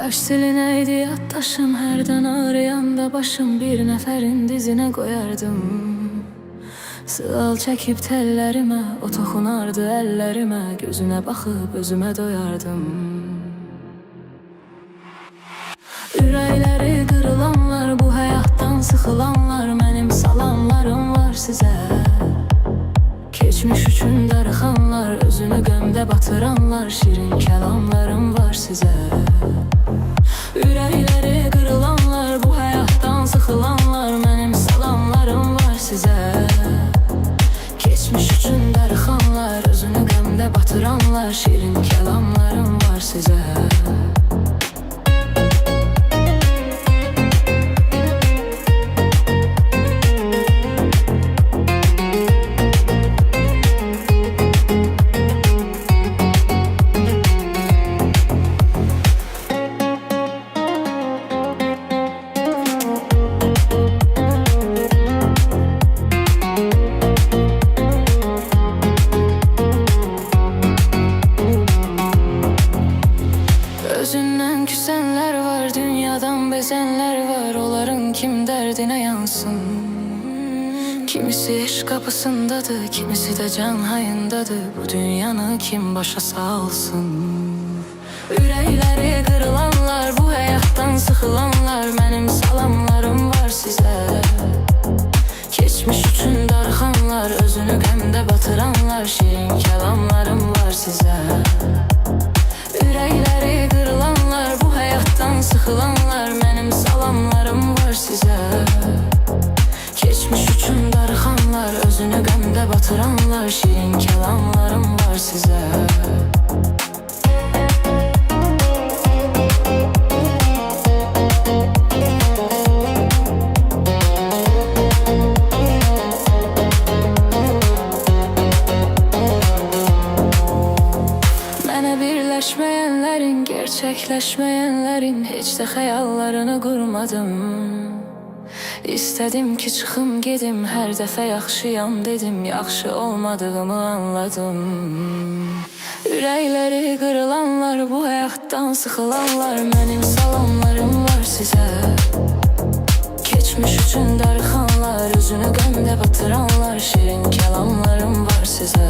Kaş silineydi yaddaşım, hərdən ağrıyanda başım, bir nəfərin dizinə qoyardım. Sığal çəkib tellərimə, o toxunardı əllərimə, gözünə baxıb özümə doyardım. Ürəkləri qırılanlar, bu həyatdan sıxılanlar, mənim salamlarım var sizə. Keçmiş üçün darıxanlar, özünü qəmdə batıranlar, şirin kəlamlarım var sizə. Ürəkləri qırılanlar, bu həyatdan sıxılanlar, mənim salamlarım var sizə. Keçmiş üçün darıxanlar, özünü qəmdə batıranlar, şirin kəlamlarım var sizə. Özündən küsənlər var, dünyadan bezənlər var, onların kim dərdinə yansın. Kimisi eşq qapısındadır, kimisi də can hayındadır, bu dünyanı kim başa salsın. Ürəkləri qırılanlar, bu həyatdan sıxılanlar, mənim salamlarım var sizə. Keçmiş üçün darıxanlar, özünü qəmdə batıranlar, şirin kəlamlarım var sizə. Ürəkləri qırılanlar, bu həyatdan sıxılanlar, mənim salamlarım var sizə. Keçmiş üçün darıxanlar, özünü qəmdə batıranlar, şirin kəlamlarım var sizə. Birləşməyənlərin, gerçəkləşməyənlərin heç də xəyallarını qurmadım. İstədim ki çıxım gedim, hər dəfə yaxşıyam dedim, yaxşı olmadığımı anladım. Ürəkləri qırılanlar, bu həyatdan sıxılanlar, mənim salamlarım var sizə. Keçmiş üçün darıxanlar, özünü qəmdə batıranlar, şirin kəlamlarım var sizə.